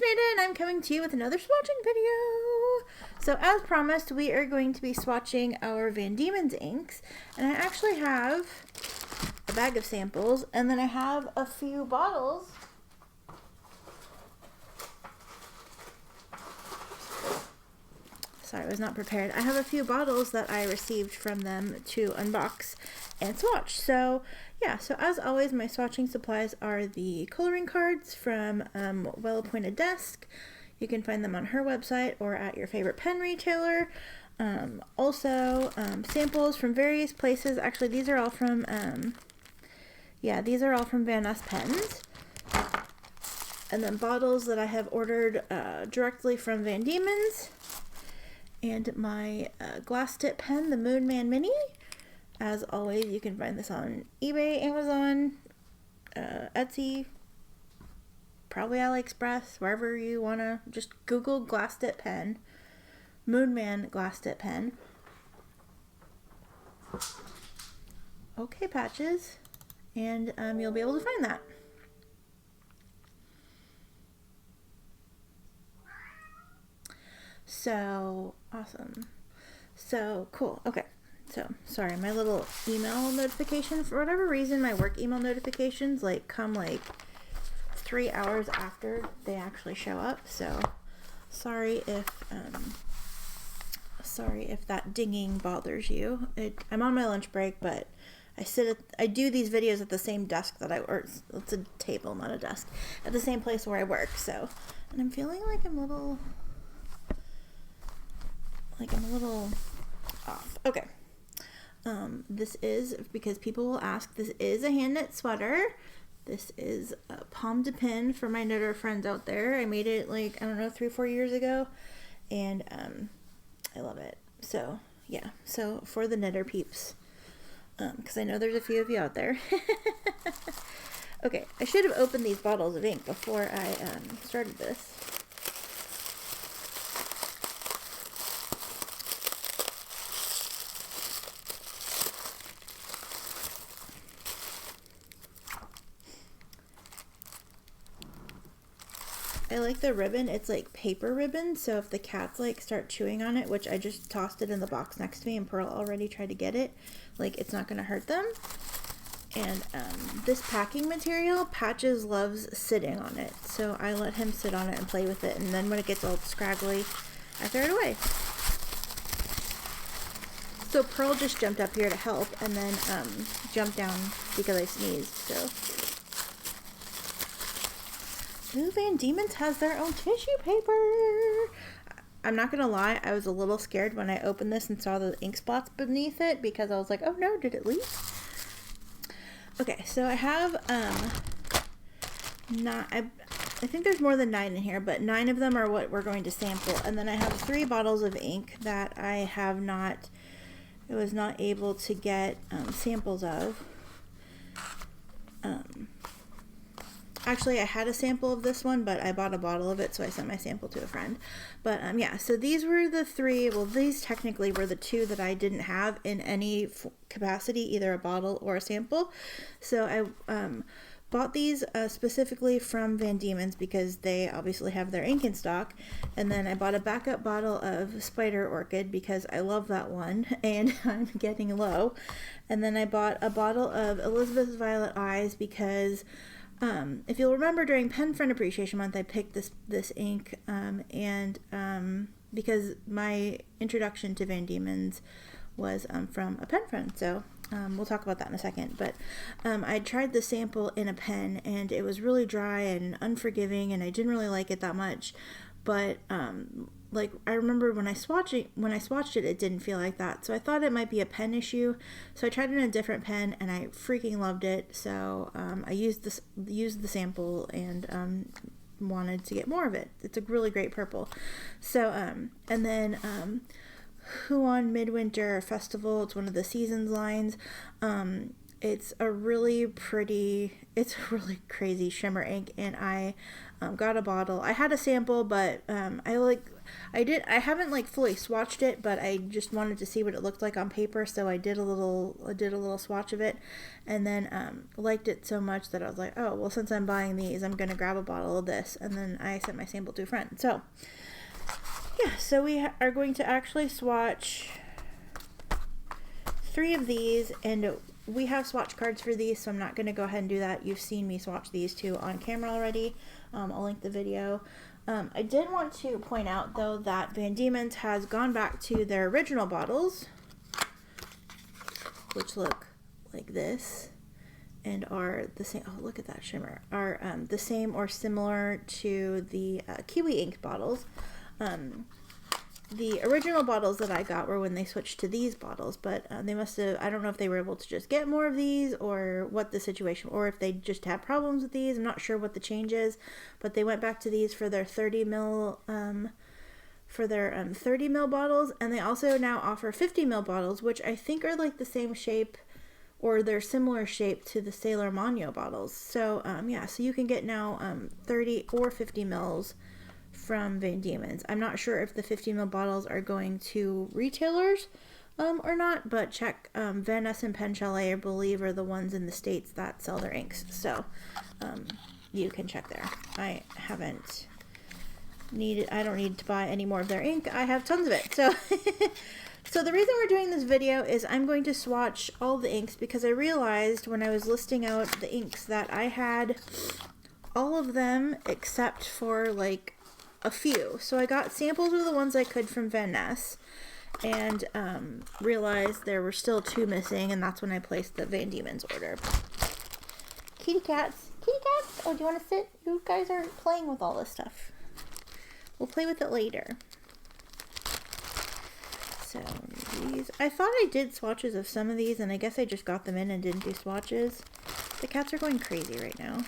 it's Rita, and I'm coming to you with another swatching video. So as promised, we are going to be swatching our Van Diemen's inks, and I actually have a bag of samples, and then I have a few bottles. Sorry, I was not prepared. I have a few bottles that I received from them to unbox and swatch. So yeah, so as always, my swatching supplies are the coloring cards from Well Appointed Desk. You can find them on her website or at your favorite pen retailer. Also, samples from various places. Actually, these are all from, these are all from Van Ness Pens. And then bottles that I have ordered directly from Van Diemen's. And my glass tip pen, the Moon Man Mini. As always, you can find this on eBay, Amazon, Etsy, probably AliExpress, wherever you want to. Just Google glass tip pen, Moon Man glass tip pen. Okay, patches, and you'll be able to find that. So awesome. So cool. Okay. So sorry, my little email notification, for whatever reason, my work email notifications come 3 hours after they actually show up. So sorry if that dinging bothers you. I'm on my lunch break, but I do these videos at the same desk that it's a table, not a desk, at the same place where I work. So, and I'm feeling like I'm a little off. Okay. This is, because people will ask, this is a hand knit sweater. This is a palm to pin for my knitter friends out there. I made it 3 or 4 years ago, and I love it. So yeah, so for the knitter peeps, because I know there's a few of you out there. Okay, I should have opened these bottles of ink before I started this. I like the ribbon. It's like paper ribbon, so if the cats start chewing on it, which I just tossed it in the box next to me and Pearl already tried to get it, it's not going to hurt them. And this packing material, Patches loves sitting on it, so I let him sit on it and play with it, and then when it gets all scraggly, I throw it away. So Pearl just jumped up here to help, and then jumped down because I sneezed, so... Ooh, Van Diemen's has their own tissue paper. I'm not gonna lie, I was a little scared when I opened this and saw the ink spots beneath it, because I was like, oh no, did it leak? Okay, so I have I think there's more than 9 in here, but 9 of them are what we're going to sample, and then I have 3 bottles of ink that I was not able to get samples of. Actually, I had a sample of this one, but I bought a bottle of it, so I sent my sample to a friend. But yeah, so these were the 3, well, these technically were the 2 that I didn't have in any capacity, either a bottle or a sample. So I bought these specifically from Van Diemen's because they obviously have their ink in stock. And then I bought a backup bottle of Spider Orchid because I love that one and I'm getting low. And then I bought a bottle of Elizabeth's Violet Eyes because... if you'll remember, during Pen Friend Appreciation Month, I picked this ink, because my introduction to Van Diemen's was from a pen friend, so we'll talk about that in a second. But I tried the sample in a pen, and it was really dry and unforgiving, and I didn't really like it that much. But I remember when I swatched it, it didn't feel like that. So I thought it might be a pen issue. So I tried it in a different pen, and I freaking loved it. So I used the sample and wanted to get more of it. It's a really great purple. So and then Huan Midwinter Festival. It's one of the Seasons lines. It's a really pretty, it's a really crazy shimmer ink, and I got a bottle. I had a sample, but I haven't like fully swatched it, but I just wanted to see what it looked like on paper, so I did a little swatch of it, and then liked it so much that I was like, oh well, since I'm buying these, I'm gonna grab a bottle of this, and then I sent my sample to a friend. So yeah, so we are going to actually swatch 3 of these, and we have swatch cards for these, so I'm not going to go ahead and do that. You've seen me swatch these 2 on camera already. I'll link the video. I did want to point out, though, that Van Diemen's has gone back to their original bottles, which look like this, and are the same. Oh, look at that shimmer. Are the same or similar to the Kiwi ink bottles. The original bottles that I got were when they switched to these bottles, but they must have, I don't know if they were able to just get more of these or what the situation, or if they just had problems with these. I'm not sure what the change is, but they went back to these for their 30 ml, 30 ml bottles, and they also now offer 50 ml bottles, which I think are like the same shape, or they're similar shape to the Sailor Mano bottles. So yeah, so you can get now 30 or 50 mls from Van Diemen's. I'm not sure if the 50 ml bottles are going to retailers or not, but check Van Ness and Pen Chalet, I believe, are the ones in the States that sell their inks. So you can check there. I don't need to buy any more of their ink. I have tons of it. So so the reason we're doing this video is I'm going to swatch all the inks, because I realized when I was listing out the inks that I had all of them except for like a few. So I got samples of the ones I could from Van Ness, and realized there were still 2 missing, and that's when I placed the Van Diemen's order. Kitty cats. Kitty cats? Oh, do you want to sit? You guys are playing with all this stuff. We'll play with it later. So these, I thought I did swatches of some of these, and I guess I just got them in and didn't do swatches. The cats are going crazy right now.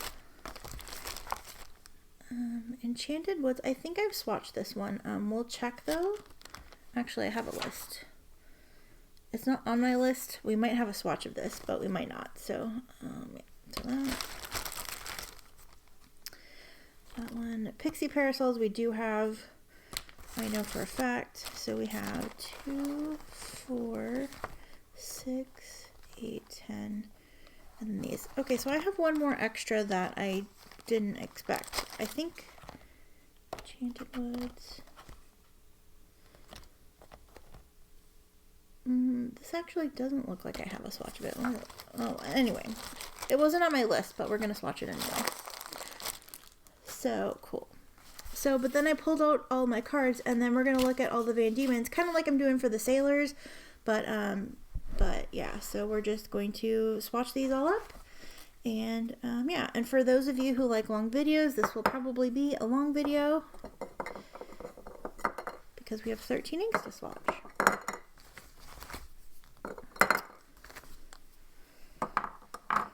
Enchanted Woods, I think I've swatched this one. We'll check though. Actually, I have a list. It's not on my list. We might have a swatch of this, but we might not. So, so that one. Pixie Parasols, we do have, I know for a fact. So we have 2, 4, 6, 8, 10, and then these. Okay, so I have one more extra that I didn't expect. I think Enchanted Woods. This actually doesn't look like I have a swatch of it. Oh, anyway. It wasn't on my list, but we're going to swatch it anyway. So, cool. So, but then I pulled out all my cards, and then we're going to look at all the Van Diemen's, kind of like I'm doing for the Sailors, but yeah, so we're just going to swatch these all up. And yeah, and for those of you who like long videos, this will probably be a long video because we have 13 inks to swatch.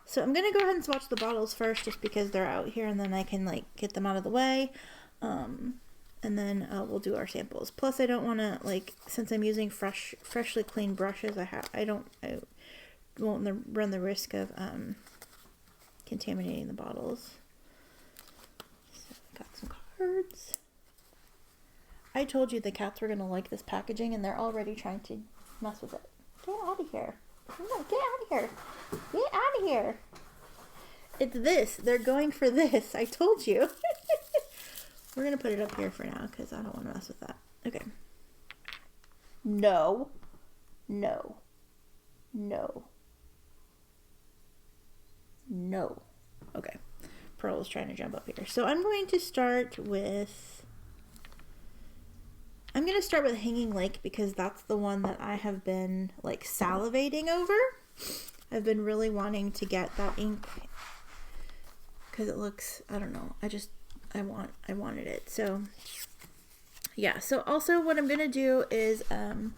So I'm gonna go ahead and swatch the bottles first, just because they're out here, and then I can like get them out of the way, and then we'll do our samples. Plus, I don't want to, like, since I'm using freshly cleaned brushes, I won't run the risk of contaminating the bottles. So I got some cards. I told you the cats were gonna like this packaging, and they're already trying to mess with it. Get out of here. No, get out of here. Get out of here. It's this. They're going for this. I told you. We're going to put it up here for now because I don't want to mess with that. Okay. No. No. No. No. Okay. Pearl is trying to jump up here. So I'm going to start with... Hanging Lake because that's the one that I have been like salivating over. I've been really wanting to get that ink because it looks, I don't know, I wanted it. So yeah, so also what I'm going to do is I'm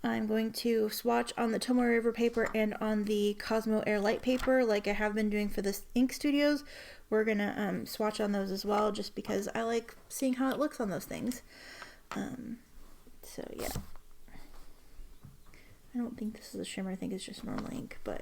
going to swatch on the Tomoe River paper and on the Cosmo Air Light paper like I have been doing for the Ink Studios. We're going to swatch on those as well just because I like seeing how it looks on those things. So yeah, I don't think this is a shimmer. I think it's just normal ink, but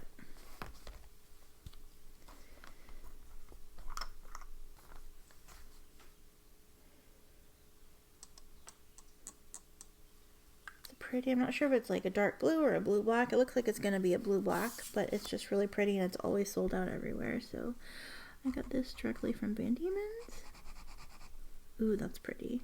pretty. I'm not sure if it's like a dark blue or a blue black. It looks like it's going to be a blue black, but it's just really pretty and it's always sold out everywhere. So I got this directly from Van Diemen's. Ooh, that's pretty.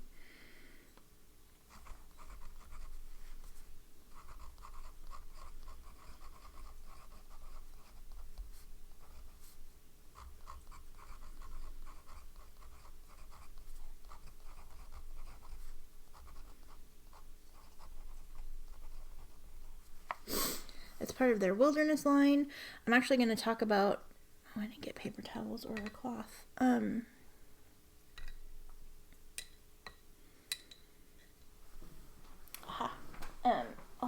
It's part of their wilderness line. I'm actually going to talk about, oh, I didn't get paper towels or a cloth. I'll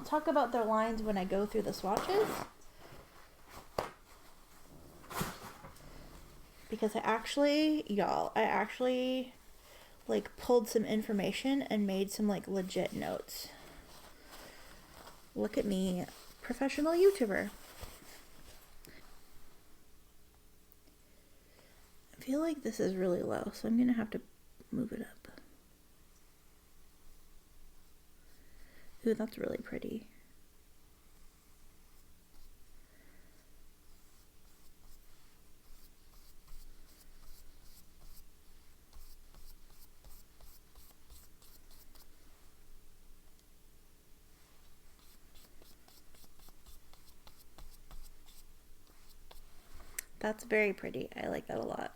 talk about their lines when I go through the swatches. Because I actually like pulled some information and made some like legit notes. Look at me, professional YouTuber. I feel like this is really low, so I'm gonna have to move it up. Ooh, that's really pretty. That's very pretty. I like that a lot.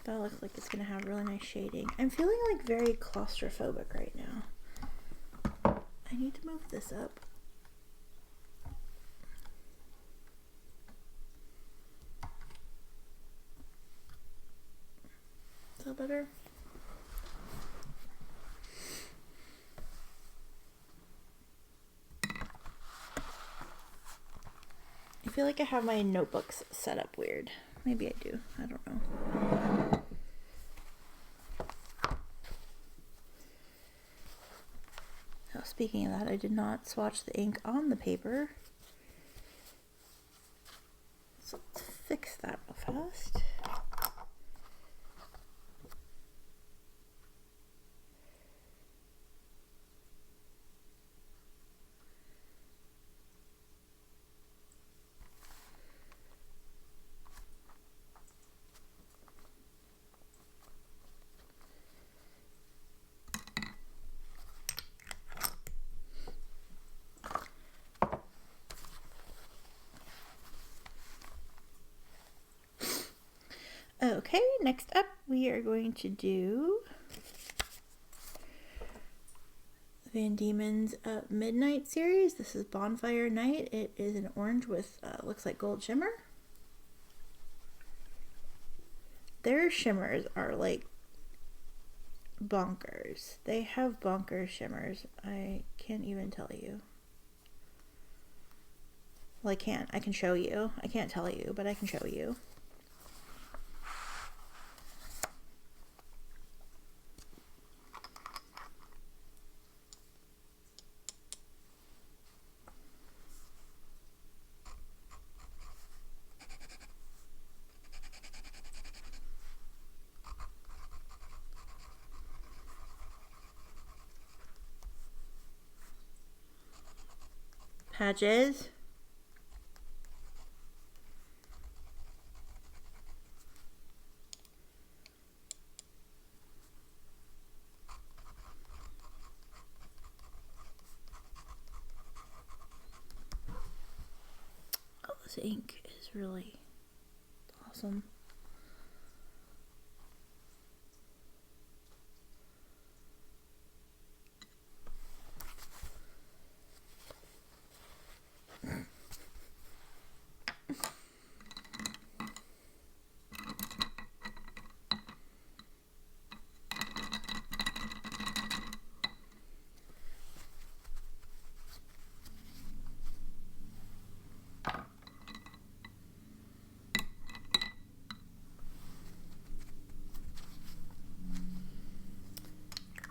That looks like it's gonna have really nice shading. I'm feeling like very claustrophobic right now. I need to move this up. Is that better? I feel like I have my notebooks set up weird. Maybe I do. I don't know. Oh, speaking of that, I did not swatch the ink on the paper. So let's fix that real fast. Okay, next up we are going to do Van Diemen's Midnight series. This is Bonfire Night. It is an orange with looks like gold shimmer. Their shimmers are like bonkers. They have bonkers shimmers. I can't even tell you. Well, I can't. I can show you. I can't tell you, but I can show you. Patches. Oh, this ink is really awesome.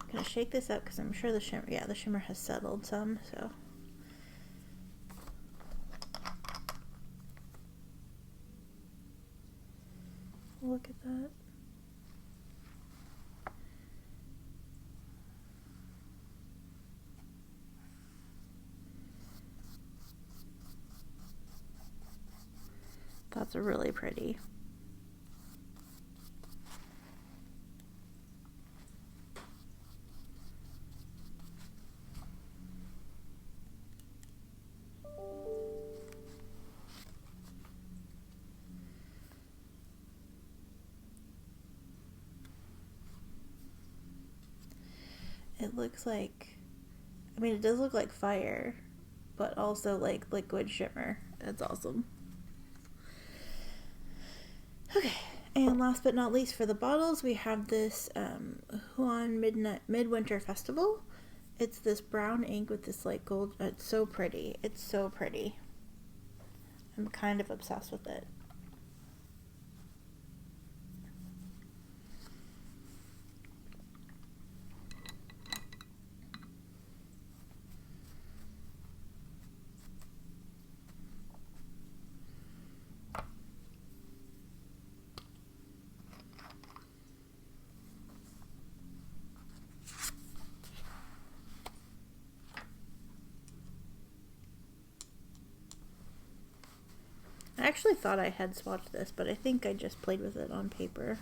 I'm gonna shake this up because I'm sure the shimmer has settled some, so. Look at that. That's really pretty. It looks like, I mean, it does look like fire, but also like liquid shimmer. That's awesome. Okay, and last but not least for the bottles, we have this Huan Midwinter Festival. It's this brown ink with this like gold, it's so pretty. It's so pretty. I'm kind of obsessed with it. I actually thought I had swatched this, but I think I just played with it on paper.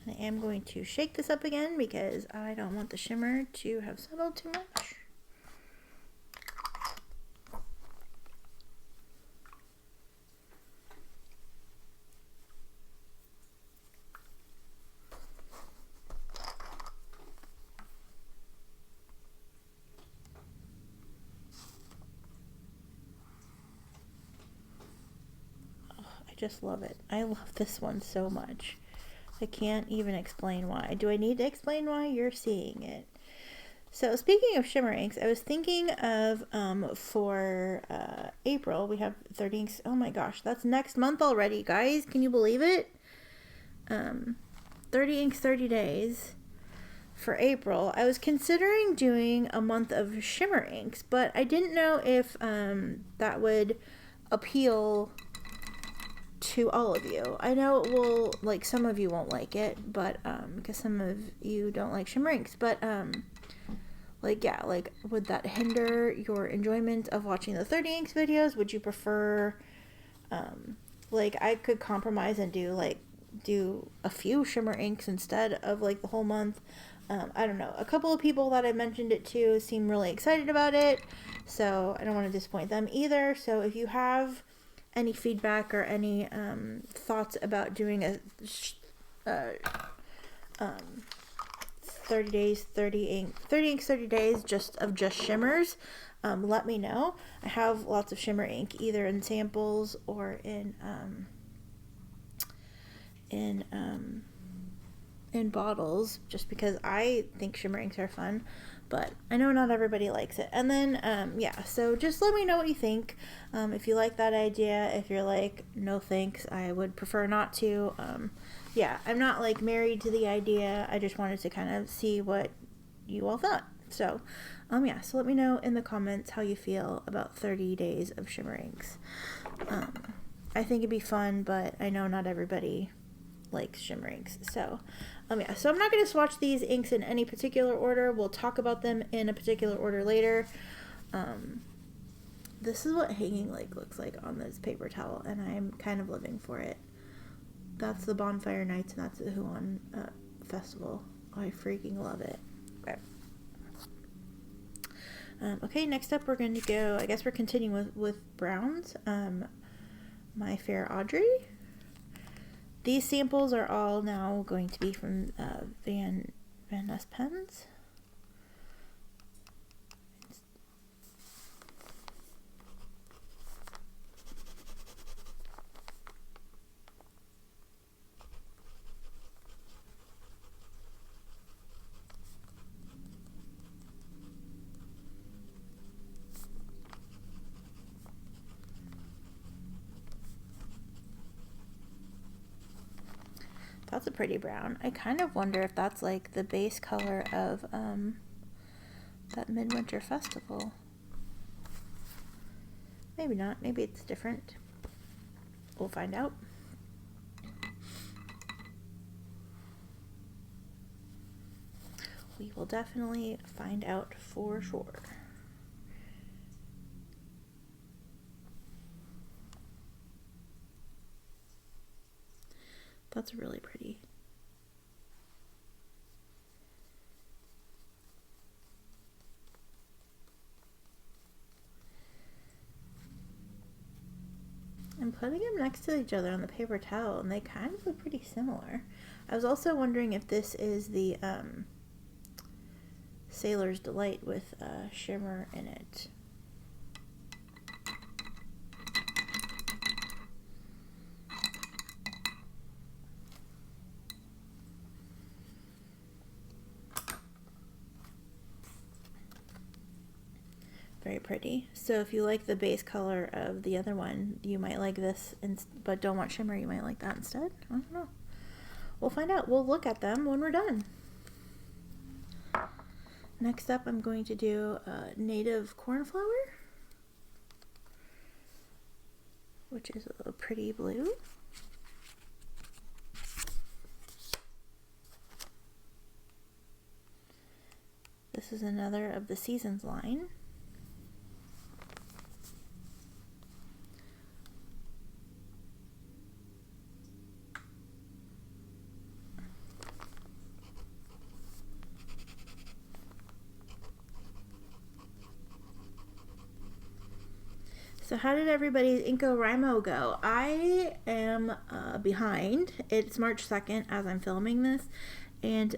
I am going to shake this up again because I don't want the shimmer to have settled too much. Oh, I just love it. I love this one so much. I can't even explain why. Do I need to explain why? You're seeing it. So speaking of shimmer inks, I was thinking of for April, we have 30 inks. Oh my gosh, that's next month already, guys. Can you believe it? 30 inks, 30 days for April. I was considering doing a month of shimmer inks, but I didn't know if that would appeal to all of you. I know it will, like, some of you won't like it, but because some of you don't like shimmer inks, but like, yeah, like, would that hinder your enjoyment of watching the 30 inks videos? Would you prefer like, I could compromise and do a few shimmer inks instead of like the whole month. I don't know, a couple of people that I mentioned it to seem really excited about it, so I don't want to disappoint them either. So if you have any feedback or any thoughts about doing a 30 days, 30 inks, 30 days just shimmers, let me know. I have lots of shimmer ink either in samples or in bottles, just because I think shimmer inks are fun, but I know not everybody likes it. And then yeah, so just let me know what you think. If you like that idea, if you're like, no thanks, I would prefer not to. Yeah, I'm not like married to the idea. I just wanted to kind of see what you all thought. So yeah, so let me know in the comments how you feel about 30 days of shimmer inks. I think it'd be fun, but I know not everybody likes shimmer inks. So yeah, so I'm not going to swatch these inks in any particular order. We'll talk about them in a particular order later. This is what hanging like looks like on this paper towel, and I'm kind of living for it. That's the Bonfire Nights, and that's the Huan Festival. I freaking love it. Okay. Okay, next up we're going to go, I guess we're continuing with browns. My Fair Audrey. These samples are all now going to be from Van Ness pens. That's a pretty brown. I kind of wonder if that's like the base color of that Midwinter Festival. Maybe not. Maybe it's different. We'll find out. We will definitely find out for sure. That's really pretty. I'm putting them next to each other on the paper towel, and they kind of look pretty similar. I was also wondering if this is the Sailor's Delight with shimmer in it. Very pretty. So if you like the base color of the other one, you might like this, but don't want shimmer, you might like that instead. I don't know. We'll find out. We'll look at them when we're done. Next up, I'm going to do Native Cornflower, which is a pretty blue. This is another of the Seasons line. So how did everybody's Inko go? I am behind. It's March 2nd as I'm filming this, and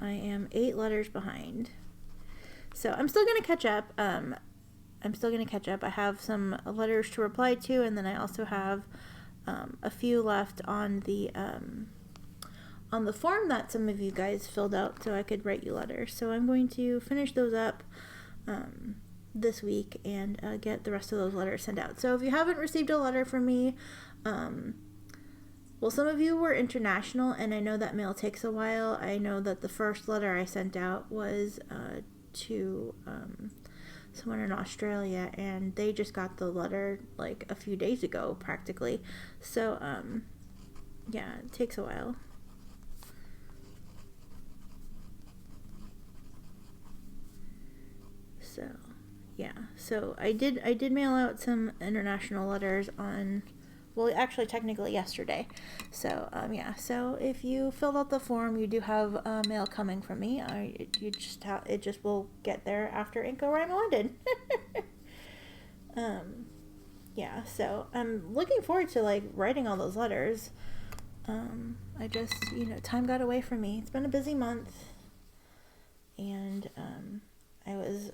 I am 8 letters behind. So I'm still gonna catch up. I have some letters to reply to, and then I also have a few left on the form that some of you guys filled out so I could write you letters. So I'm going to finish those up this week and get the rest of those letters sent out. So if you haven't received a letter from me, well, some of you were international, and I know that mail takes a while. I know that the first letter I sent out was to someone in Australia, and they just got the letter like a few days ago practically. So yeah, it takes a while. So yeah, so I did mail out some international letters on, well, actually technically yesterday. So yeah, so if you filled out the form, you do have mail coming from me. It just will get there after Inko ended. Yeah, so I'm looking forward to like writing all those letters. I just, time got away from me. It's been a busy month, and I was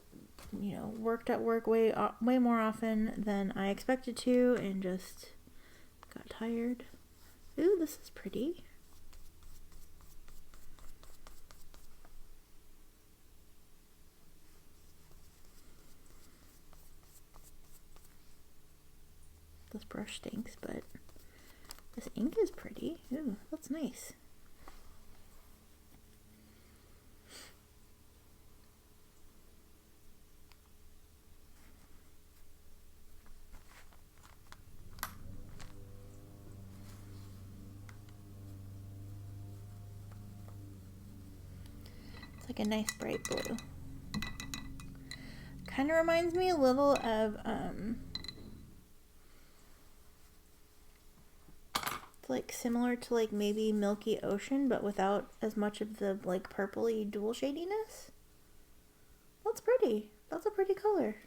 worked at work way more often than I expected to, and just got tired. Ooh, this is pretty. This brush stinks, but this ink is pretty. Ooh, that's nice. Like a nice bright blue. Kind of reminds me a little of like similar to like maybe Milky Ocean, but without as much of the like purpley dual shadiness. That's pretty. That's a pretty color.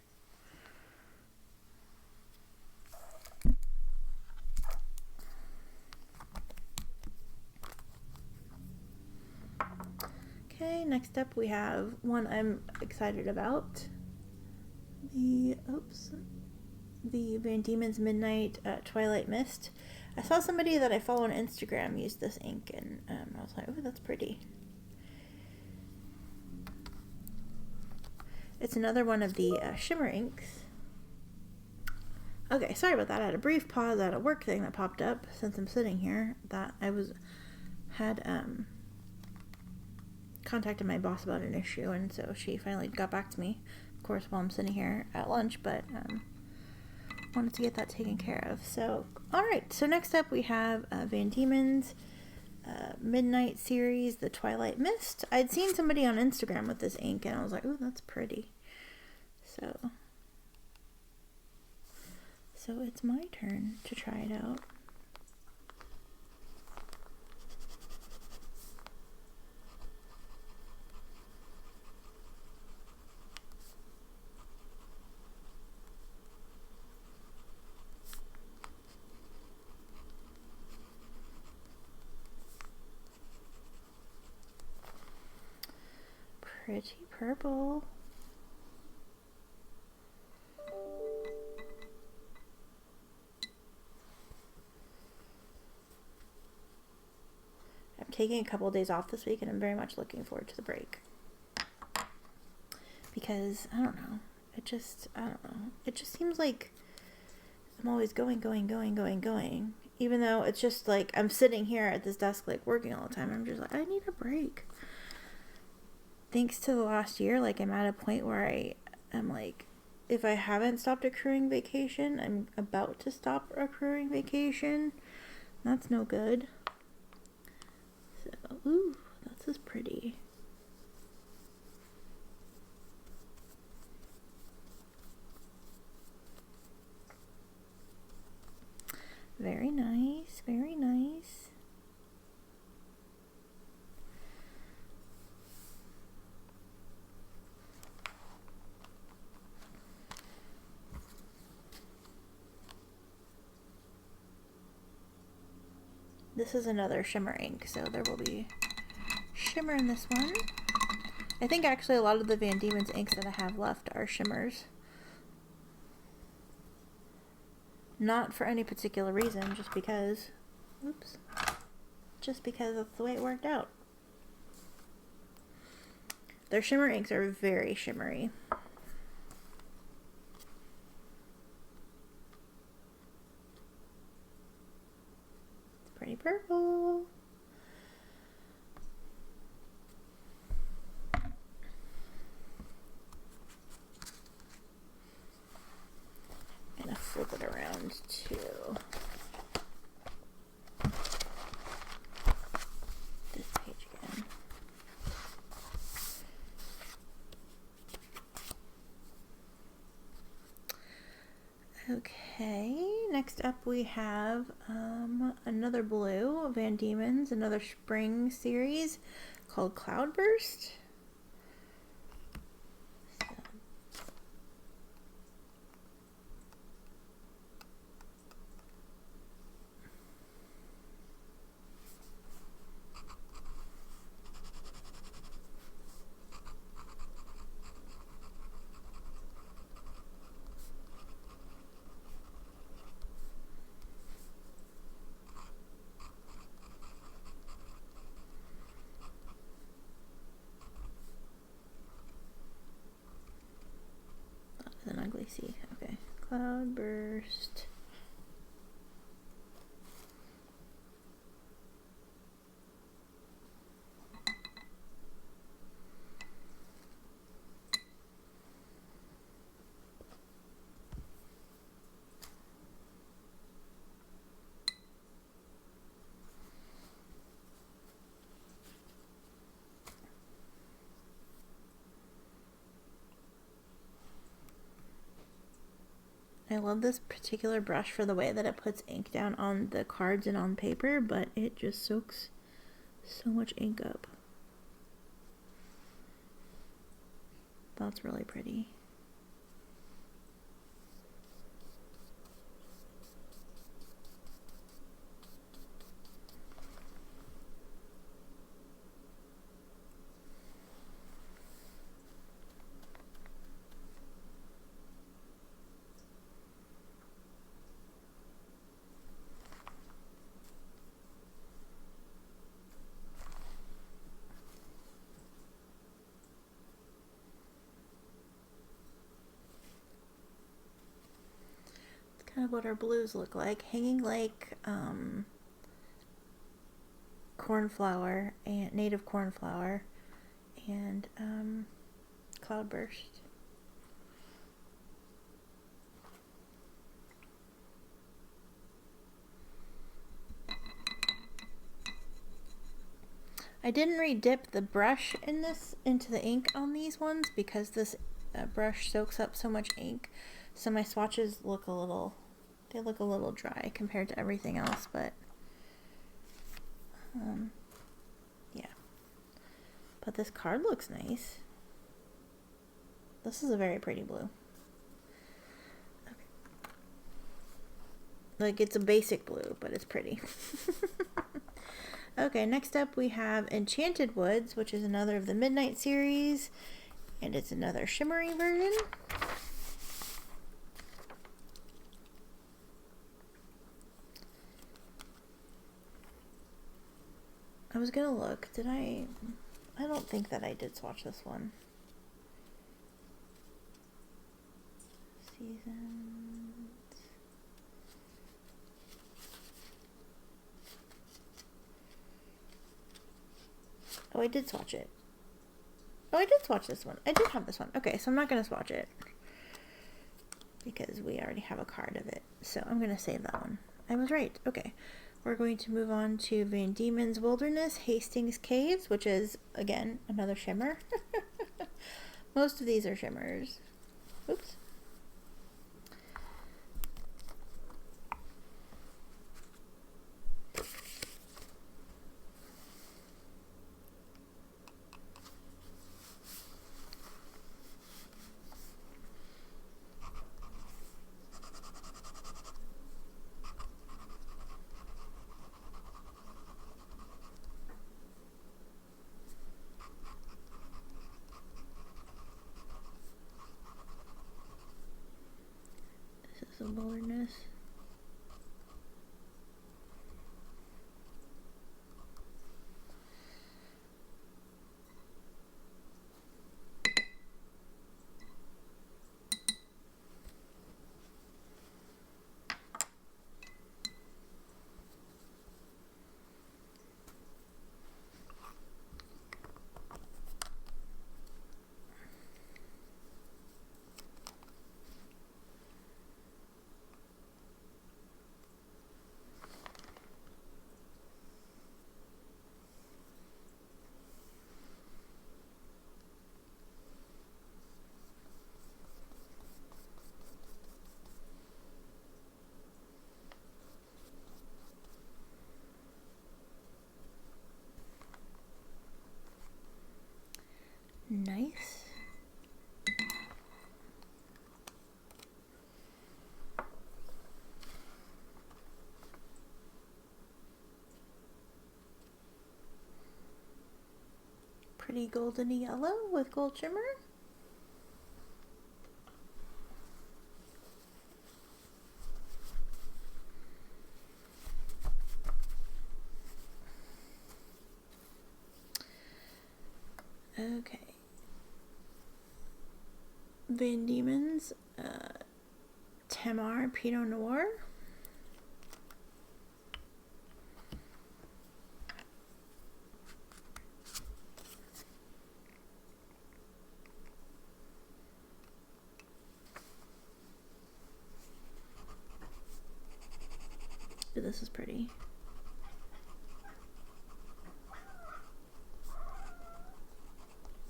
Okay, next up we have one I'm excited about. The Van Diemen's Midnight Twilight Mist. I saw somebody that I follow on Instagram use this ink, and I was like, oh, that's pretty. It's another one of the shimmer inks. Okay, sorry about that. I had a brief pause at a work thing that popped up since I'm sitting here. That I had contacted my boss about an issue, and so she finally got back to me, of course, while I'm sitting here at lunch, but wanted to get that taken care of. So, alright, so next up we have Van Diemen's Midnight series, the Twilight Mist. I'd seen somebody on Instagram with this ink, and I was like, ooh, that's pretty. So it's my turn to try it out. Pretty purple. I'm taking a couple of days off this week, and I'm very much looking forward to the break. Because, I don't know. It just seems like I'm always going. Even though it's just like, I'm sitting here at this desk, like, working all the time. I'm just like, I need a break. Thanks to the last year, like, I'm at a point where I'm like, if I haven't stopped accruing vacation, I'm about to stop accruing vacation. That's no good. So, ooh, this is pretty. Very nice, very nice. This is another shimmer ink, so there will be shimmer in this one. I think actually a lot of the Van Diemen's inks that I have left are shimmers. Not for any particular reason, just because, oops, just because that's the way it worked out. Their shimmer inks are very shimmery. Pretty purple. I'm gonna flip it around to this page again. Okay, next up we have another blue, Van Diemen's, another spring series called Cloudburst. An ugly C. Okay. Cloudburst. I love this particular brush for the way that it puts ink down on the cards and on paper, but it just soaks so much ink up. That's really pretty. kind of what our blues look like. Hanging Lake, cornflower, and native cornflower, and cloudburst. I didn't re-dip the brush into the ink on these ones because this brush soaks up so much ink. So my swatches look a little dry compared to everything else, but yeah. But this card looks nice. This is a very pretty blue. Okay. Like, it's a basic blue, but it's pretty. Okay, next up we have Enchanted Woods, which is another of the Midnight series, and it's another shimmery version. I was gonna look, I don't think that I did swatch this one. Seasons. Oh, I did swatch it. Oh, I did swatch this one. I did have this one. Okay, so I'm not going to swatch it because we already have a card of it. So I'm going to save that one. I was right. Okay. We're going to move on to Van Diemen's Wilderness, Hastings Caves, which is, again, another shimmer. Most of these are shimmers. Oops. The wilderness. Nice. Pretty golden yellow with gold shimmer. Okay. Van Diemen's Tamar Pinot Noir. Ooh, this is pretty.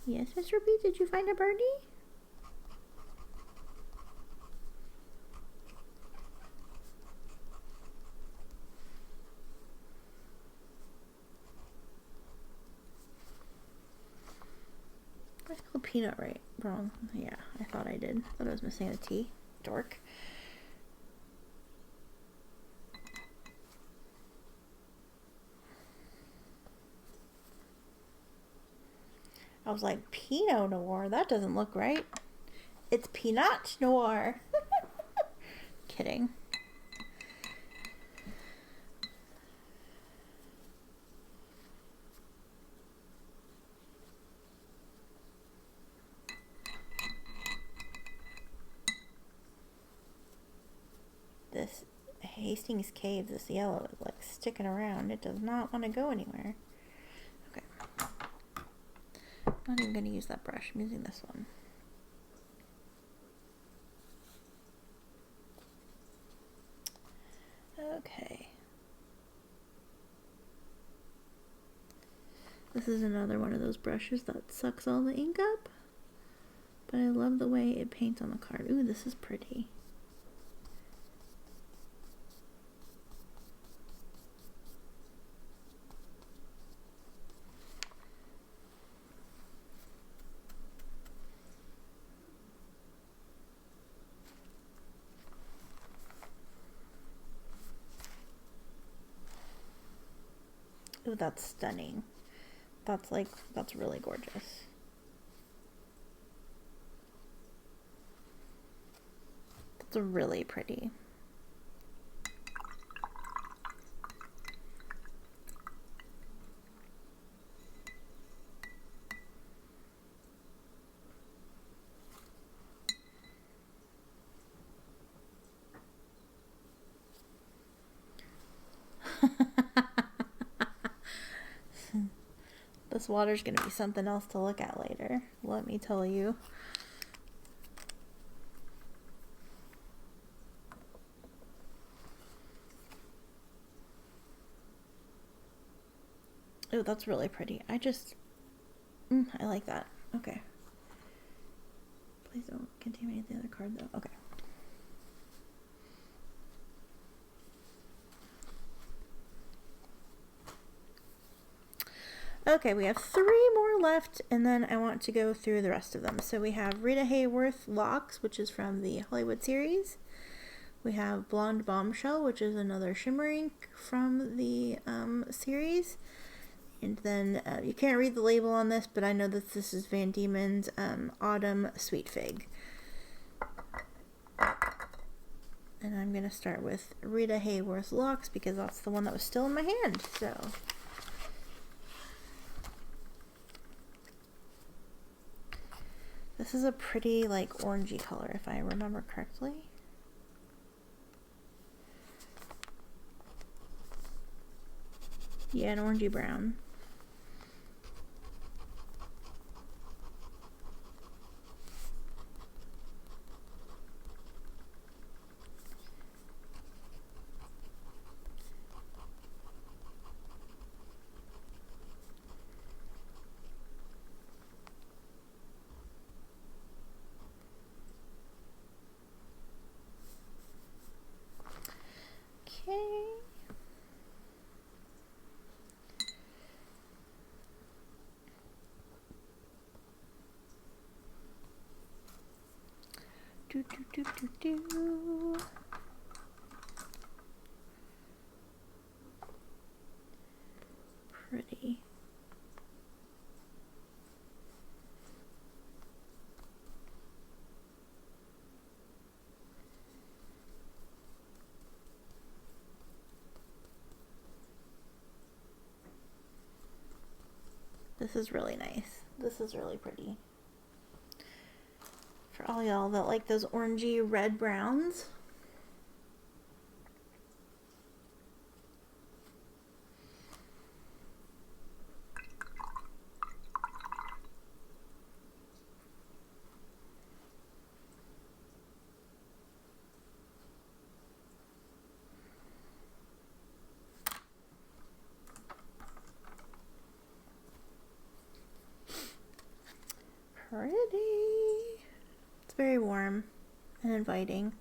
Yes, Mr. B, did you find a birdie? I spelled peanut right. Wrong. Yeah, I thought I did. I thought I was missing a T. Dork. I was like, Pinot Noir? That doesn't look right. It's Pinot Noir. Kidding. this Hastings Cave, this yellow is like sticking around. It does not want to go anywhere. Okay. I'm not even going to use that brush. I'm using this one. Okay. This is another one of those brushes that sucks all the ink up. But I love the way it paints on the card. Ooh, this is pretty. Ooh, that's stunning. That's really gorgeous. That's really pretty. This water's gonna be something else to look at later, let me tell you. Oh, that's really pretty. I like that. Okay. Please don't contaminate the other card though. Okay. Okay, we have 3 more left, and then I want to go through the rest of them. So we have Rita Hayworth Locks, which is from the Hollywood series. We have Blonde Bombshell, which is another shimmer ink from the series. And then you can't read the label on this, but I know that this is Van Diemen's Autumn Sweet Fig. And I'm going to start with Rita Hayworth Locks because that's the one that was still in my hand. So this is a pretty like orangey color if I remember correctly. Yeah, an orangey brown. Okay. Do. Pretty. This is really nice. This is really pretty. For all y'all that like those orangey red browns. Pretty. It's very warm and inviting.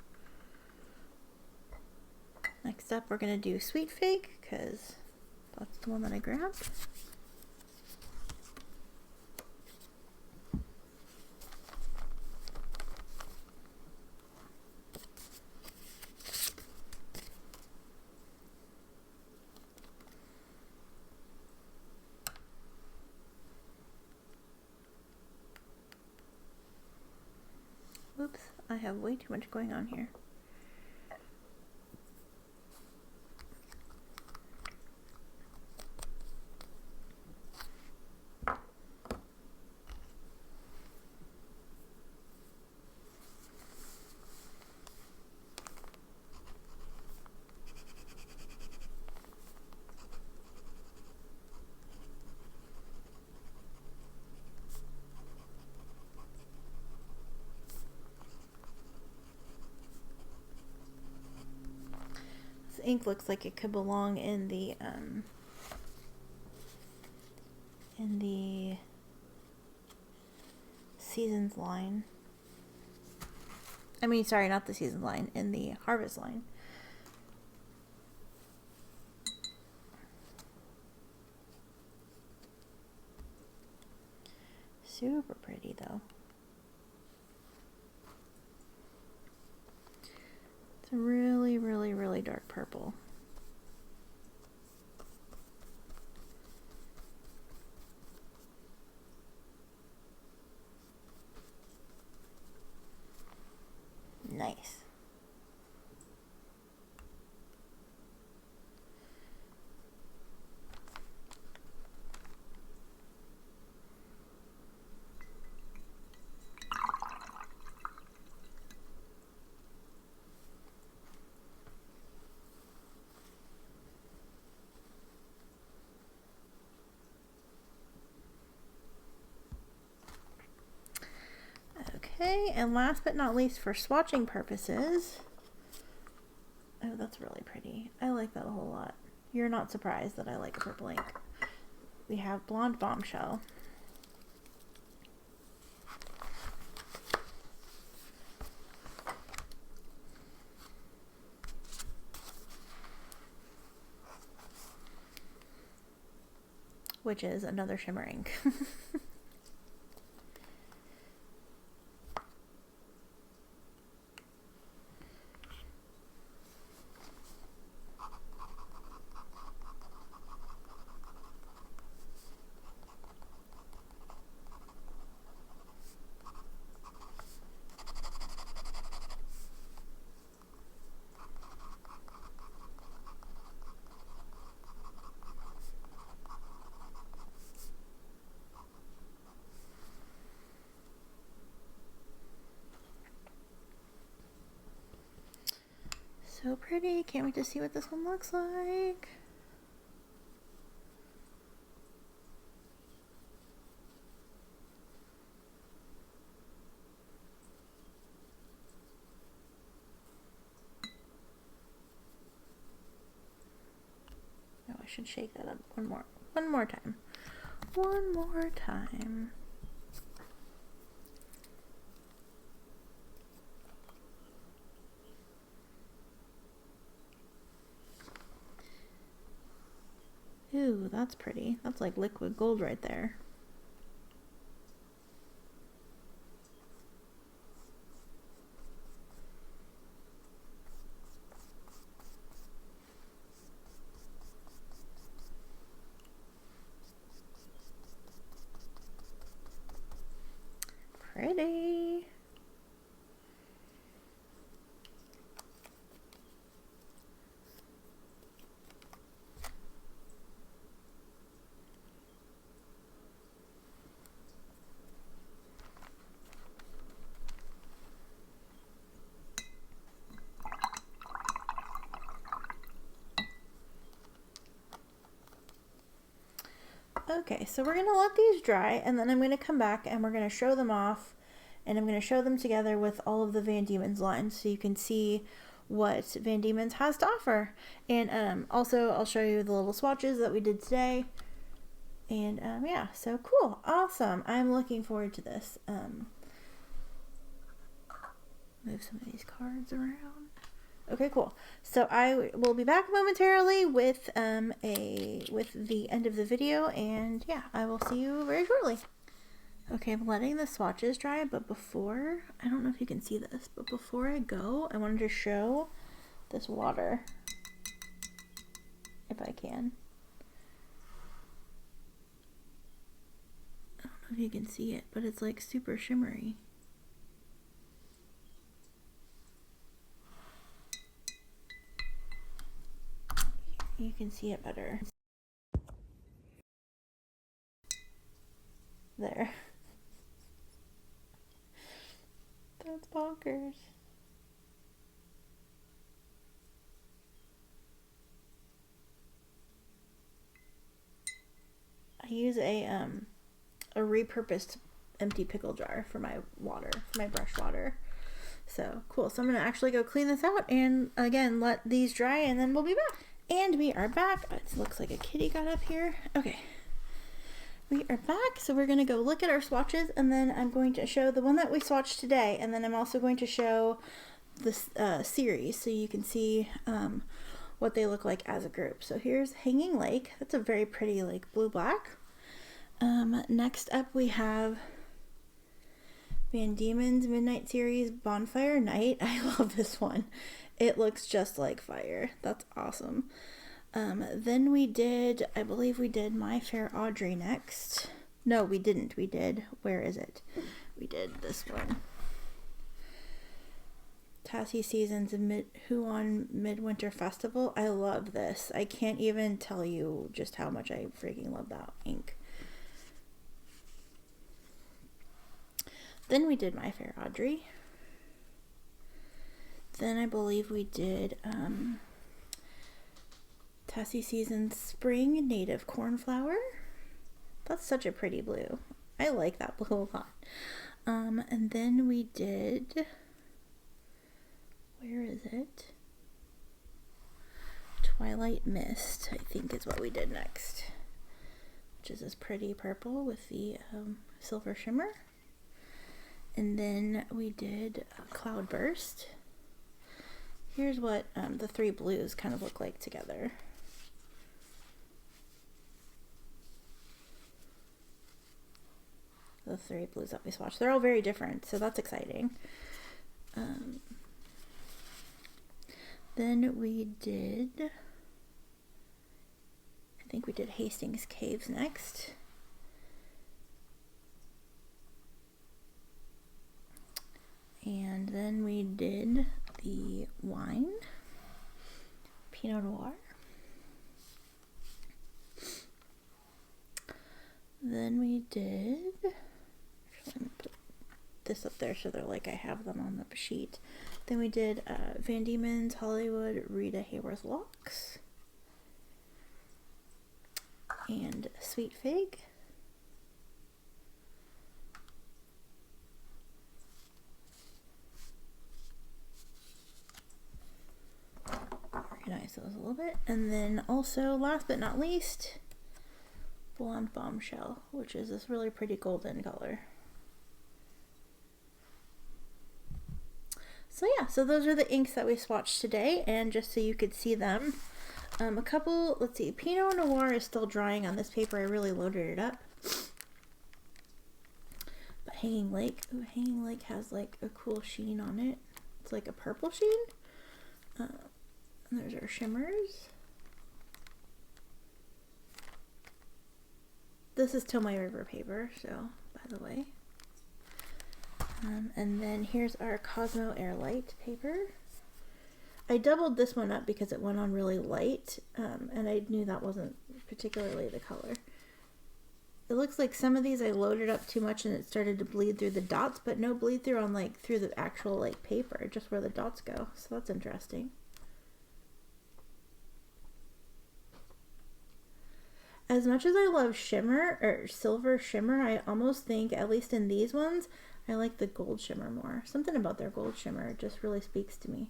Next up, we're going to do Sweet Fig because that's the one that I grabbed. Oops, I have way too much going on here. This ink looks like it could belong in the Seasons line. I mean, sorry, not the Seasons line, in the Harvest line. Super pretty though. It's a really, really, really dark purple. Nice. Okay, and last but not least for swatching purposes, oh, that's really pretty. I like that a whole lot. You're not surprised that I like a purple ink. We have Blonde Bombshell. Which is another shimmer ink. So pretty. Can't wait to see what this one looks like. Oh, I should shake that up one more time. One more time. Ooh, that's pretty. That's like liquid gold right there. Pretty. Okay, so we're going to let these dry, and then I'm going to come back and we're going to show them off, and I'm going to show them together with all of the Van Diemen's lines so you can see what Van Diemen's has to offer. And also I'll show you the little swatches that we did today. And yeah, so cool. Awesome. I'm looking forward to this. Move some of these cards around. Okay, cool. So I will be back momentarily with the end of the video, and yeah, I will see you very shortly. Okay, I'm letting the swatches dry, but before, I don't know if you can see this, but before I go, I wanted to show this water, if I can. I don't know if you can see it, but it's like super shimmery. You can see it better. There. That's bonkers. I use a repurposed empty pickle jar for my water, for my brush water. So cool. So I'm gonna actually go clean this out and again let these dry, and then we'll be back. And we are back. It looks like a kitty got up here. Okay, we are back. So we're gonna go look at our swatches, and then I'm going to show the one that we swatched today, and then I'm also going to show this series so you can see what they look like as a group. So here's Hanging Lake. That's a very pretty like blue black. Next up we have Van Diemen's Midnight Series Bonfire Night. I love this one. It looks just like fire. That's awesome. Then we did, I believe we did My Fair Audrey next. No, we didn't. We did, where is it? We did this one. Tassie Seasons Huan Midwinter Festival. I love this. I can't even tell you just how much I freaking love that ink. Then we did My Fair Audrey. Then I believe we did Tassie Seasons Spring Native Cornflower. That's such a pretty blue. I like that blue a lot. And then we did, where is it? Twilight Mist, I think is what we did next. Which is this pretty purple with the silver shimmer. And then we did Cloudburst. Here's what the three blues kind of look like together. The three blues that we swatched. They're all very different, so that's exciting. Then we did, I think we did Hastings Caves next. And then we did the wine, Pinot Noir. Then we did, actually I'm gonna put this up there so they're like I have them on the sheet. Then we did Van Diemen's Hollywood Rita Hayworth Locks. And Sweet Fig. Organize those a little bit. And then also, last but not least, Blonde Bombshell, which is this really pretty golden color. So yeah, so those are the inks that we swatched today, and just so you could see them, a couple, let's see, Pinot Noir is still drying on this paper. I really loaded it up. But Hanging Lake, ooh, Hanging Lake has like a cool sheen on it. It's like a purple sheen. And there's our shimmers. This is Tomoe River paper, so by the way. And then here's our Cosmo Airlight paper. I doubled this one up because it went on really light, and I knew that wasn't particularly the color. It looks like some of these I loaded up too much and it started to bleed through the dots, but no bleed through on like through the actual like paper, just where the dots go. So that's interesting. As much as I love shimmer or silver shimmer, I almost think, at least in these ones, I like the gold shimmer more. Something about their gold shimmer just really speaks to me.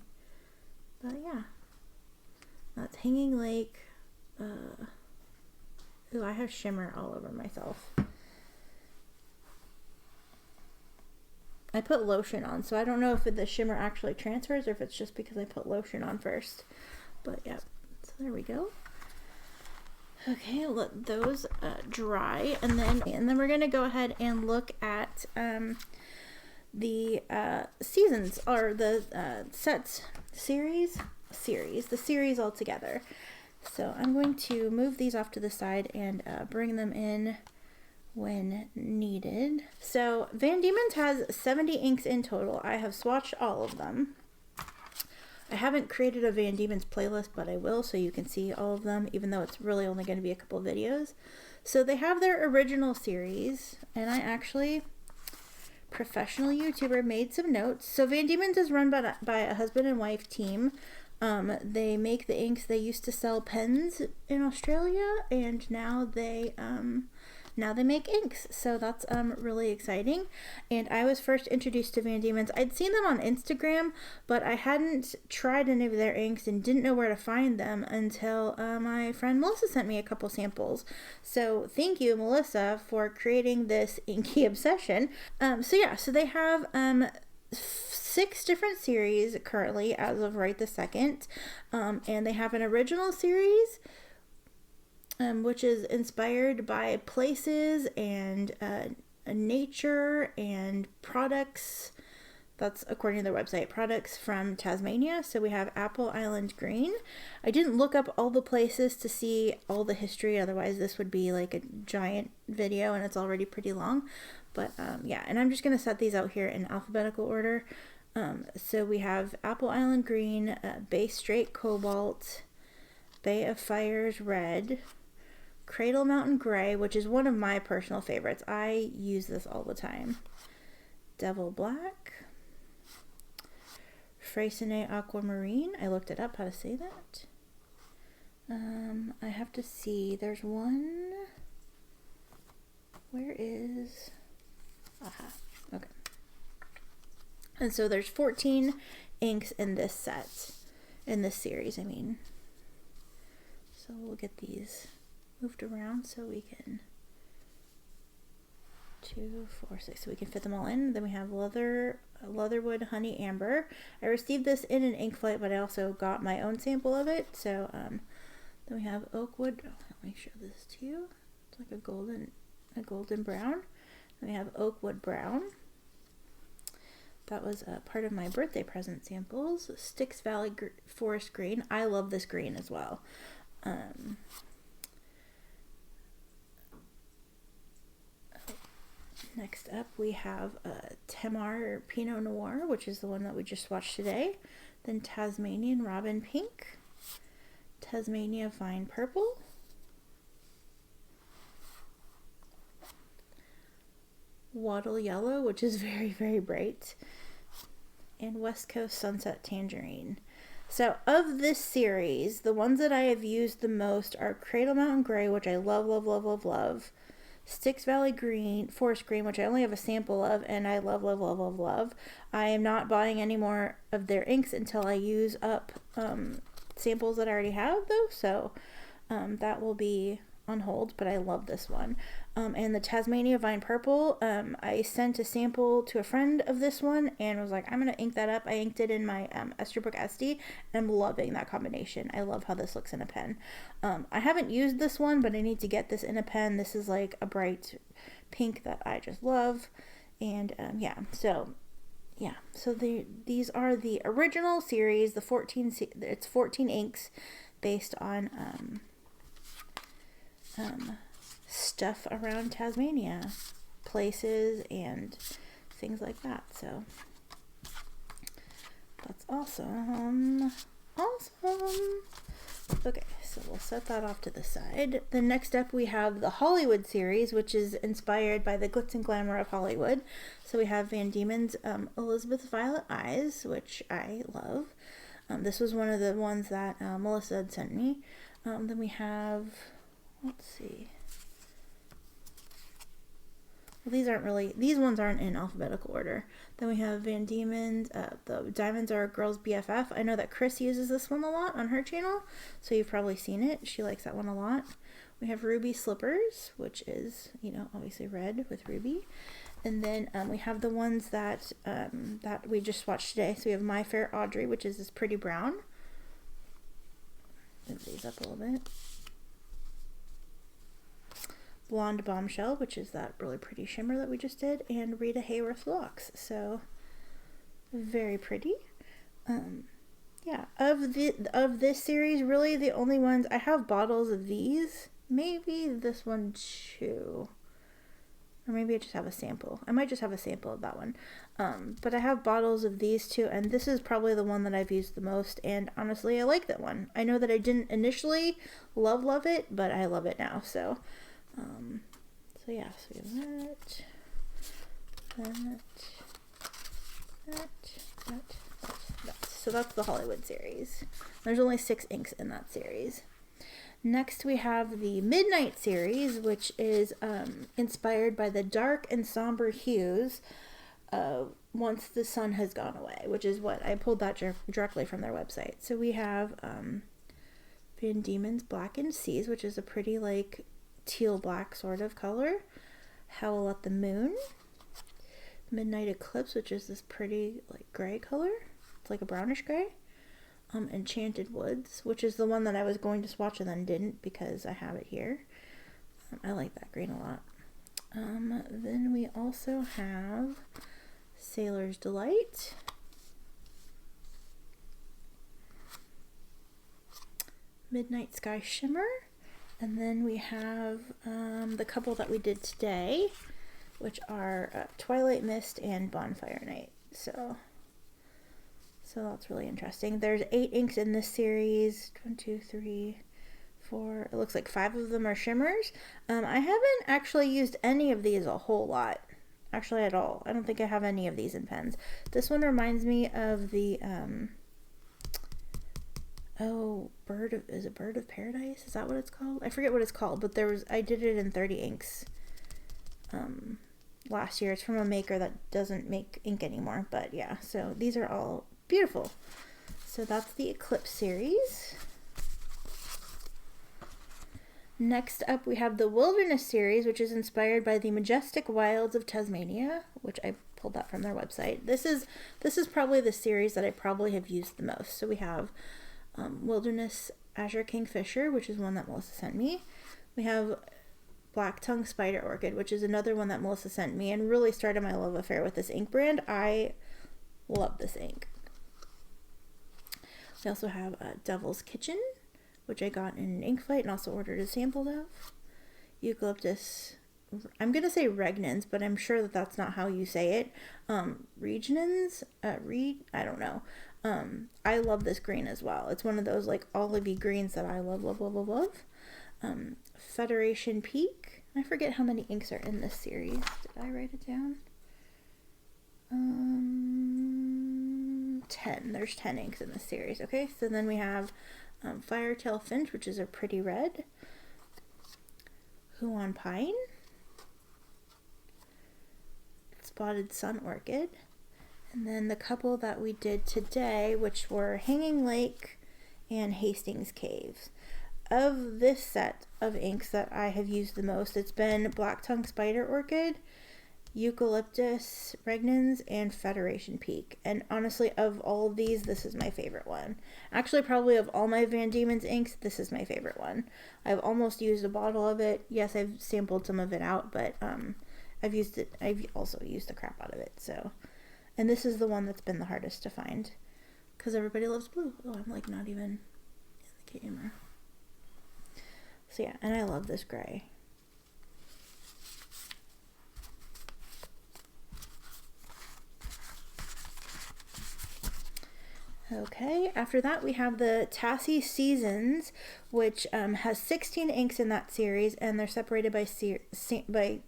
But yeah, that's Hanging Lake. Ooh, I have shimmer all over myself. I put lotion on, so I don't know if the shimmer actually transfers or if it's just because I put lotion on first. But yeah, so there we go. Okay, let those dry, and then we're gonna go ahead and look at the seasons, or the sets the series all together. So I'm going to move these off to the side and bring them in when needed. So Van Diemen's has 70 inks in total. I have swatched all of them. I haven't created a Van Diemen's playlist, but I will, so you can see all of them, even though it's really only going to be a couple videos. So they have their original series, and I actually, professional YouTuber, made some notes. So Van Diemen's is run by a husband and wife team. They make the inks. They used to sell pens in Australia, and now now they make inks, so that's really exciting. And I was first introduced to Van Diemen's. I'd seen them on Instagram, but I hadn't tried any of their inks and didn't know where to find them until my friend Melissa sent me a couple samples. So thank you, Melissa, for creating this inky obsession. So they have 6 different series currently as of right this second, and they have an original series which is inspired by places and nature and products. That's according to their website, products from Tasmania. So we have Apple Island Green. I didn't look up all the places to see all the history, otherwise this would be like a giant video and it's already pretty long. But and I'm just going to set these out here in alphabetical order. So we have Apple Island Green, Bay Strait Cobalt, Bay of Fires Red, Cradle Mountain Gray, which is one of my personal favorites. I use this all the time. Devil Black, Freycinet Aquamarine. I looked it up how to say that. I have to see. There's one. Where is? Aha. Okay. And so there's 14 inks in this set, in this series, I mean. So we'll get these moved around so we can 2, 4, 6, so we can fit them all in. Then we have Leatherwood Honey Amber. I received this in an ink flight, but I also got my own sample of it. So then we have Oakwood. Oh, let me show this to you. It's like a golden brown. Then we have Oakwood Brown. That was part of my birthday present samples. Styx Valley Forest Green. I love this green as well. Next up, we have Tamar Pinot Noir, which is the one that we just watched today. Then Tasmanian Robin Pink, Tasmania Vine Purple, Wattle Yellow, which is very, very bright, and West Coast Sunset Tangerine. So of this series, the ones that I have used the most are Cradle Mountain Gray, which I love, love, love, love, love. Styx Valley Green, Forest Green, which I only have a sample of, and I love, love, love, love, love. I am not buying any more of their inks until I use up samples that I already have, though, so that will be on hold, but I love this one. And the Tasmania Vine Purple, I sent a sample to a friend of this one and was like, I'm going to ink that up. I inked it in my Esterbrook SD, and I'm loving that combination. I love how this looks in a pen. I haven't used this one, but I need to get this in a pen. This is like a bright pink that I just love. And so these are the original series, the 14, it's 14 inks based on stuff around Tasmania, places and things like that. So that's awesome. Okay, so we'll set that off to the side. Then next up we have the Hollywood series, which is inspired by the glitz and glamour of Hollywood. So we have Van Diemen's Elizabeth Violet Eyes, which I love. This was one of the ones that Melissa had sent me. Then we have, let's see. Well, these ones aren't in alphabetical order. Then we have Van Diemen's, the Diamonds Are a Girl's BFF. I know that Chris uses this one a lot on her channel, so you've probably seen it. She likes that one a lot. We have Ruby Slippers, which is, obviously red with ruby. And then we have the ones that we just watched today. So we have My Fair Audrey, which is this pretty brown. Move these up a little bit. Blonde Bombshell, which is that really pretty shimmer that we just did, and Rita Hayworth Locks. So very pretty. Of this series, really the only ones I have bottles of these. Maybe this one too, or maybe I just have a sample. I might just have a sample of that one. But I have bottles of these two, and this is probably the one that I've used the most. And honestly, I like that one. I know that I didn't initially love it, but I love it now. So. So we have that. So that's the Hollywood series. There's only 6 inks in that series. Next we have the Midnight series, which is inspired by the dark and somber hues once the sun has gone away, which is what I pulled that directly from their website. So we have Van Diemen's Blackened Seas, which is a pretty like teal black sort of color. Howl at the Moon. Midnight Eclipse, which is this pretty like gray color. It's like a brownish gray. Enchanted Woods, which is the one that I was going to swatch and then didn't because I have it here. I like that green a lot. Then we also have Sailor's Delight. Midnight Sky Shimmer. And then we have the couple that we did today, which are Twilight Mist and Bonfire Night. So that's really interesting. There's 8 inks in this series. 1, 2, 3, 4. It looks like 5 of them are shimmers. I haven't actually used any of these a whole lot. Actually at all. I don't think I have any of these in pens. This one reminds me of the Bird of Paradise? Is that what it's called? I forget what it's called, but I did it in 30 inks last year. It's from a maker that doesn't make ink anymore, but yeah, so these are all beautiful. So that's the Eclipse series. Next up we have the Wilderness series, which is inspired by the majestic wilds of Tasmania, which I pulled that from their website. This is probably the series that I probably have used the most. So we have Wilderness Azure Kingfisher, which is one that Melissa sent me. We have Black Tongue Spider Orchid, which is another one that Melissa sent me and really started my love affair with this ink brand. I love this ink. We also have Devil's Kitchen, which I got in an ink fight and also ordered a sample of. Eucalyptus, I'm going to say regnans, but I'm sure that that's not how you say it. Regnans, I don't know. I love this green as well. It's one of those like olivey greens that I love, love, love, love, love. Federation Peak. I forget how many inks are in this series. Did I write it down? 10. There's 10 inks in this series. Okay, so then we have Firetail Finch, which is a pretty red. Huan Pine. Spotted Sun Orchid. And then the couple that we did today, which were Hanging Lake and Hastings Caves. Of this set of inks that I have used the most, it's been Black Tongue Spider Orchid, Eucalyptus Regnans, and Federation Peak. And honestly, of all of these, this is my favorite one. Actually, probably of all my Van Diemen's inks, this is my favorite one. I've almost used a bottle of it. Yes, I've sampled some of it out, but I've also used the crap out of it. So, and this is the one that's been the hardest to find because everybody loves blue. Oh, I'm like not even in the camera. So yeah, and I love this gray. Okay, after that we have the Tassie Seasons, which has 16 inks in that series, and they're separated by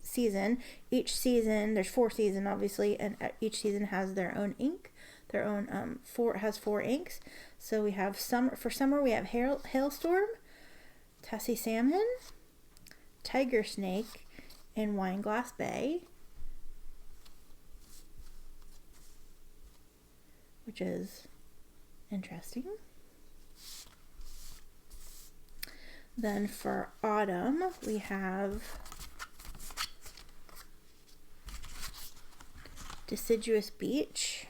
season. Each season, there's 4 seasons obviously, and each season has their own ink. Their own 4 inks. So we have for summer we have Hailstorm, Tassie Salmon, Tiger Snake, and Wineglass Bay, which is interesting. Then for autumn, we have Deciduous Beach,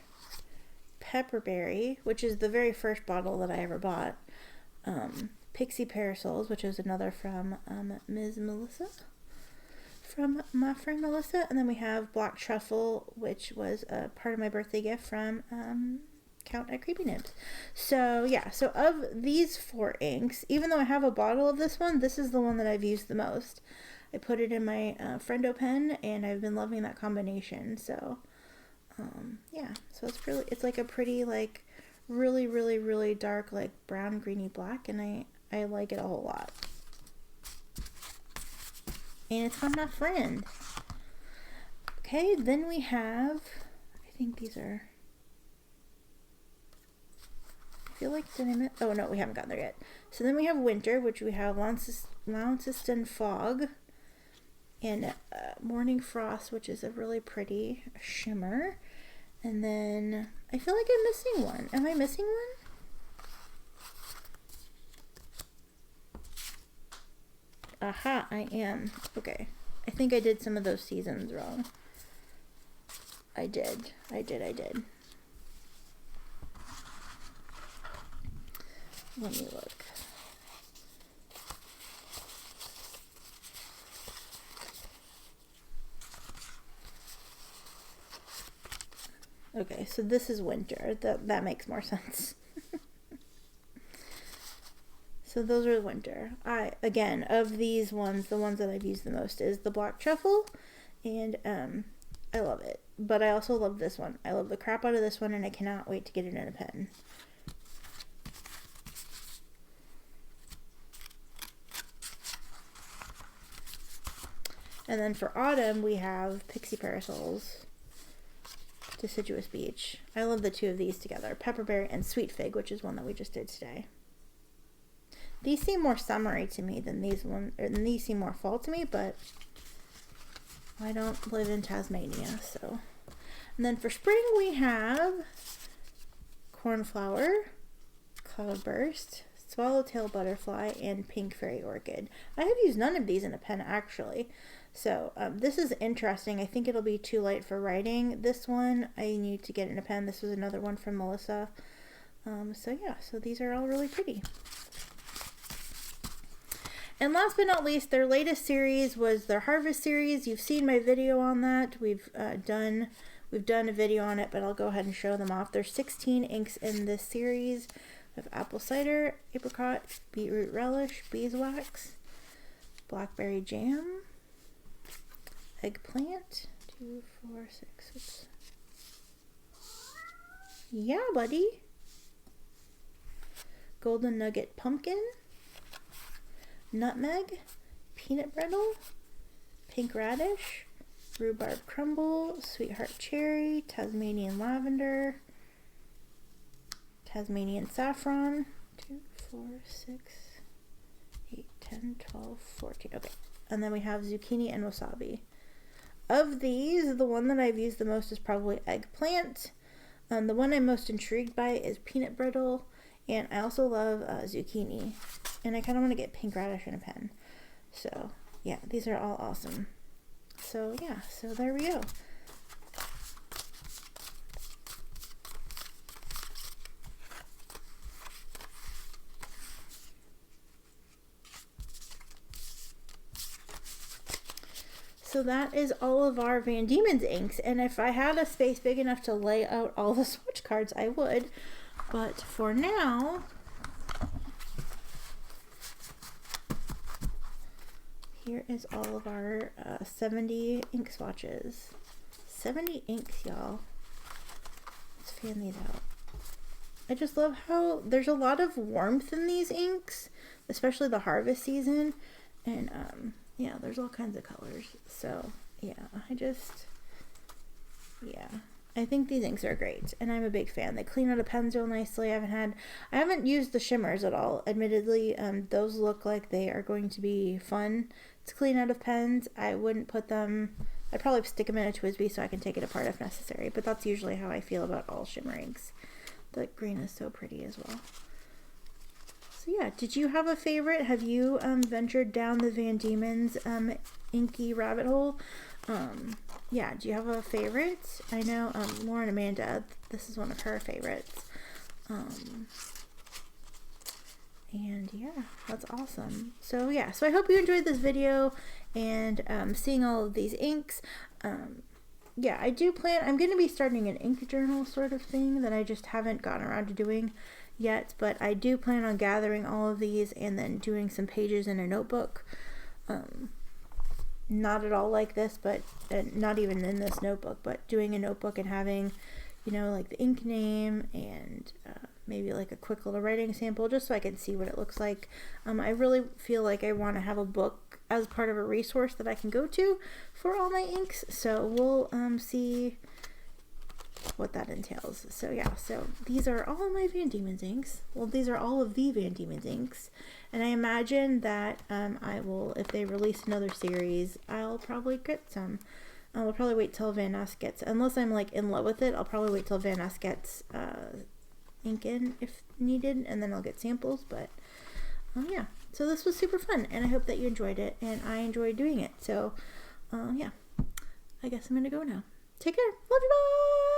Pepperberry, which is the very first bottle that I ever bought, Pixie Parasols, which is another from Ms. Melissa, from my friend Melissa, and then we have Black Truffle, which was a part of my birthday gift from Count at Creepy Nibs. So yeah, so of these 4 inks, even though I have a bottle of this one, this is the one that I've used the most. I put it in my Friendo pen, and I've been loving that combination. So yeah, so it's like a pretty like really, really, really dark like brown greeny black, and I like it a whole lot. And it's from my friend. Okay, then we have, I think these are, feel like, did I miss? Oh no, we haven't gotten there yet. So then we have winter, which we have Launceston Fog and Morning Frost, which is a really pretty shimmer. And then I feel like I'm missing one. Am I missing one? Aha, I am. Okay. I think I did some of those seasons wrong. I did. Let me look. Okay, so this is winter. That makes more sense. So those are winter. Again, of these ones, the ones that I've used the most is the black truffle, and I love it. But I also love this one. I love the crap out of this one, and I cannot wait to get it in a pen. And then for autumn, we have Pixie Parasols, Deciduous Beach. I love the two of these together. Pepperberry and Sweet Fig, which is one that we just did today. These seem more summery to me than these ones, or these seem more fall to me, but I don't live in Tasmania, so. And then for spring, we have Cornflower, Cloudburst, Swallowtail Butterfly, and Pink Fairy Orchid. I have used none of these in a pen, actually. So this is interesting. I think it'll be too light for writing. This one I need to get in a pen. This was another one from Melissa. So yeah, so these are all really pretty. And last but not least, their latest series was their Harvest series. You've seen my video on that. We've done a video on it, but I'll go ahead and show them off. There's 16 inks in this series. We have apple cider, apricot, beetroot relish, beeswax, blackberry jam, eggplant, 2, 4, 6, oops. Yeah, buddy. Golden nugget pumpkin, nutmeg, peanut brittle, pink radish, rhubarb crumble, sweetheart cherry, Tasmanian lavender, Tasmanian saffron, 2, 4, 6, 8, 10, 12, 14. Okay, and then we have zucchini and wasabi. Of these, the one that I've used the most is probably eggplant. The one I'm most intrigued by is peanut brittle, and I also love zucchini. And I kind of want to get pink radish in a pen. So, yeah, these are all awesome. So, yeah, so there we go. So that is all of our Van Diemen's inks, and if I had a space big enough to lay out all the swatch cards, I would. But for now, here is all of our 70 ink swatches. 70 inks, y'all. Let's fan these out. I just love how there's a lot of warmth in these inks, especially the harvest season, and yeah, there's all kinds of colors. So yeah, I think these inks are great, and I'm a big fan. They clean out of pens real nicely. I haven't used the shimmers at all, admittedly. Those look like they are going to be fun to clean out of pens. I wouldn't put them, I'd probably stick them in a TWSBI so I can take it apart if necessary, but that's usually how I feel about all shimmer inks. The green is so pretty as well. So yeah, did you have a favorite? Have you ventured down the Van Diemen's inky rabbit hole? Yeah, do you have a favorite? I know Lauren Amanda, this is one of her favorites. And yeah, that's awesome. So yeah, so I hope you enjoyed this video and seeing all of these inks. Yeah, I do plan, I'm going to be starting an ink journal sort of thing that I just haven't gotten around to doing yet, but I do plan on gathering all of these and then doing some pages in a notebook. Not at all like this, but not even in this notebook, but doing a notebook and having, you know, like the ink name and maybe like a quick little writing sample just so I can see what it looks like. I really feel like I want to have a book as part of a resource that I can go to for all my inks, so we'll see what that entails. So yeah, so these are all of my Van Diemen's inks. Well, these are all of the Van Diemen's inks, and I imagine that I will, if they release another series, I'll probably get some. I'll probably wait till Van Ness gets, unless I'm like in love with it, I'll probably wait till Van Ness gets ink in if needed, and then I'll get samples. But yeah, so this was super fun, and I hope that you enjoyed it, and I enjoyed doing it. So yeah, I guess I'm gonna go now. Take care. Love you. Bye.